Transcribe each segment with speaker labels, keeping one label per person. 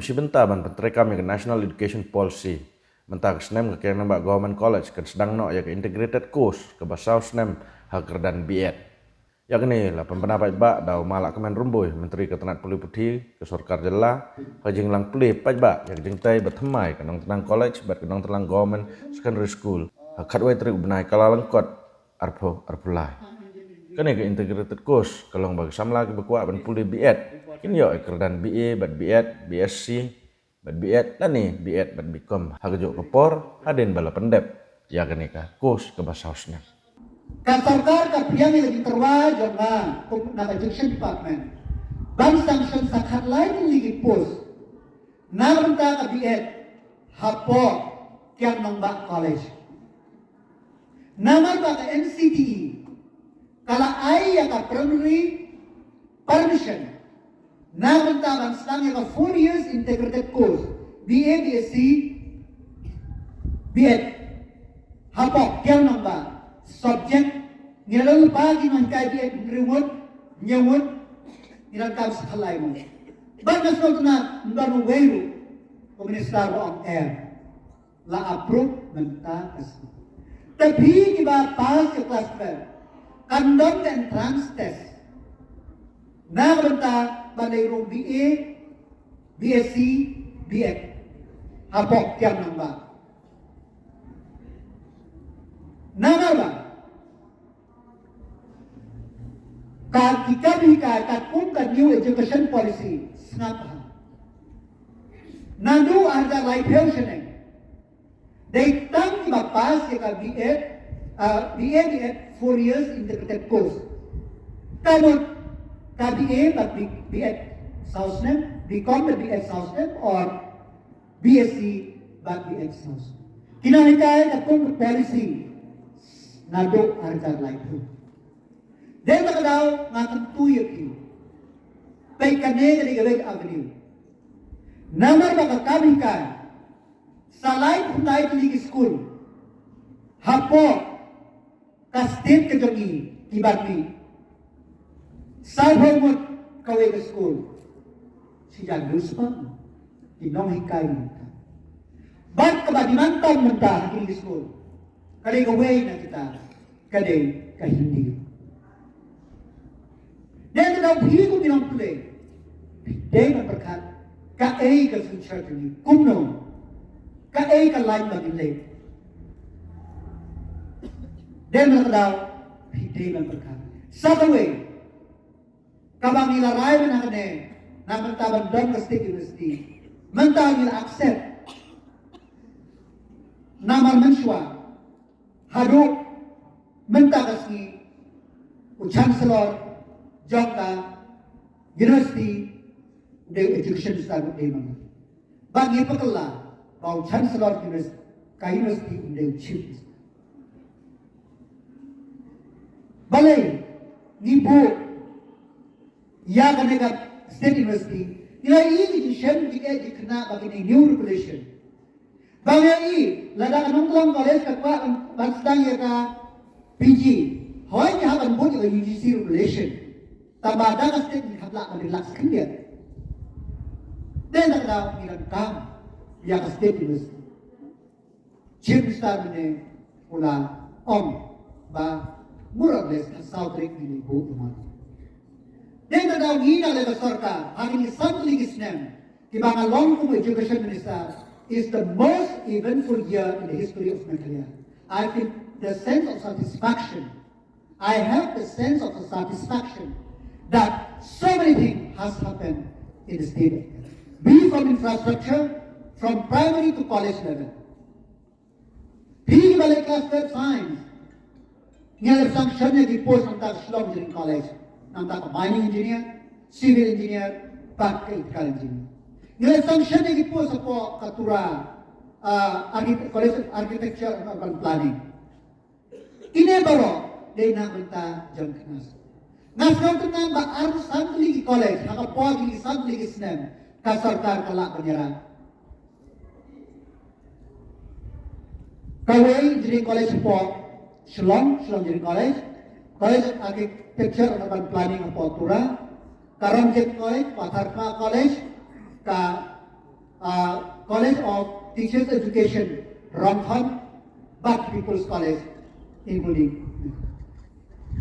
Speaker 1: Mesti bentar ban penterekam yang National Education Policy. Mentah ke snem ke Kiang Nangbah Government College ke sdang no ya ke integrated course ke basau snem haker dan biet. Ya kini lah pendapat bak dau malak kemen rumboy Menteri Ketenaga Putih ke Sorkar Jela ke jinglang pelih pajak yang jengtai bertemai ke nong tenang college bat ke nong tenang government secondary school hakat wai teri benai kala lengkot arpulai. Kini ke integrated course kalau bagi samla ke berkuat ban pulih biet. Kini yo eker dan BA bat biet, BSc bat biet dan ni biet bat bikom hagejuk kepor haden bala pendep. Ya kini ka course ke basau snem.
Speaker 2: Sarkar ka priang yang diterwa jonga na education department bang sanction sakhat lain lagi post na benta ka biet hapo Kiang Nangbah College nama ka NCTE kala ai ya ka primary permission na benta bang sang ya ka 4 years integrated course BA BSc biet hapo Kiang Nangbah subject nilalang pagi man kay biet reward nyawon nilalang sakhalay mo bagas no na ndano wayro minister on air la approve menta kas tapi kiba pass ke class 12 conduct the entrance test na menta banayro BA BSc BF hapok Kiang Nangbah Nangbah Jika kung new education policy snap nandu ada life pensioning they tang mapas ya BA 4 years integrated course kamu BA but BA South Snem become the BA South Snem or BSc but BA South Snem kinahikay kung policy nandu ada life Then nakadaw nga kang tuyok yun. Pay kane galig avenue. Namar makakabing ka sa life night league school. Hapo kastit ka jongi ibagni. Sa homot kaway ka school. Si Jan Luspa tinong hikay ka. Ba't ka ba dimantang menta league school? Kali kaway na kita. Kali kahindi. Dan dalam hidup bilang play, dia berkat kaai ke future ini, kumno, kaai ke lain bagi leh. Dan dalam dia berkat. Satu way, kabang nila rai menakne, na mentaban dong ke state university, mentang nila accept, namar mensua, haduk, mentang kasih, chancellor. Jangka university de education start de mang bagi pakala bau chancellor university de chief balai nibu ya kanega state university ila education di kena bagi new regulation bagi lada kanong college kakwa bangstang ya ka PG hoy ni haban bo di UGC regulation Tabada ka state ni habla ka relax kandiya. Then nakadaw nilagkam ya ka state university. Chief star ni mula ba more or less ka South Lake ni po tuman. Then nakadaw hina le Sorkar hangin something is snem. Kibang along to education minister is the most eventful year in the history of Meghalaya. I feel the sense of satisfaction. I have the sense of satisfaction that so many things has happened in the state. Be from infrastructure, from primary to college level. Be balik class 12 science. Ngayon sanction niya di-post ng Syllad during college. Ng mining engineer, civil engineer, electrical engineer. Ngayon sanction niya di-post po katura college of architecture and urban planning. Inebaro, day na kunta dyan kanas. Nasaw ka nga ba ang Santligi College, nakapogi Santligi snem, kasarkar kalak kanyaran. Kaway Engineering College po, Syllad Engineering College, College of Architecture and Urban Planning po Tura, Karamjet College, Patharma College, ka College of Teachers Education, Romkhon, Bat People's College, including.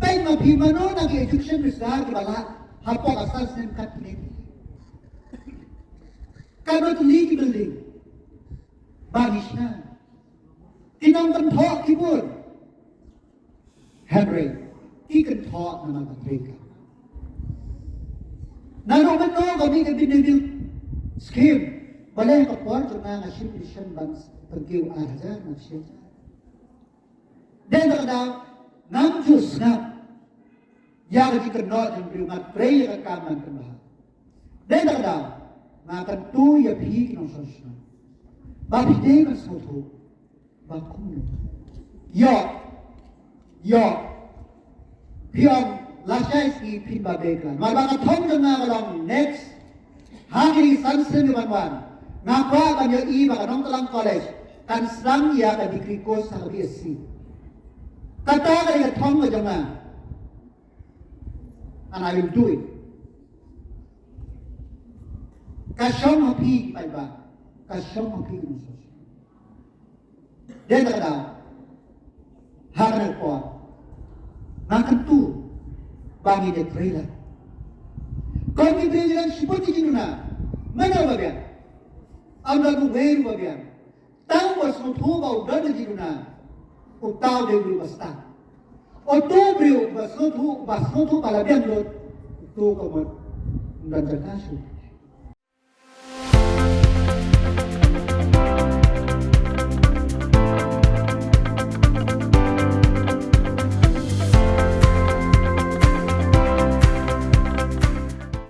Speaker 2: Baik mapimano nang education misdar kibala hapok asal snem kat ni. Kalau tu ni building, bagus na. Tinong kan thok kibun, Henry, ikan thok nama mereka. Nano man no kami kan binibig scheme, balay kapor cuma ngasih tuition bans pergiu aja ngasih. Dan kadang nang jus na yang dikenal yang biungat pray yang kaman kenal. Dan kadang ngakan tu ya pi kinong sosna. Babi deh kan sotu, bakum. Yo, pion lasai ski pin babeklan. Malbang thong jeng ngakalong next. Hari sansen wan. Ngapa banyak i bakanong talang college kan serang ya kan dikrikos sa BSc. Kata kaya thong ka jama. And I will do it. Kasyong hapi pa ba? Kasyong hapi kung sos. Then kada hakan po. Nakan tu bangi de trailer. Kau ni trailer sipot ni na. Mana ba bian? Ang lagu way ba bian? Tang was mo thu ba udan ni na. Utau de bri basta. O tu bri basno thu palabian lot. Tu ko mo dan jakasu.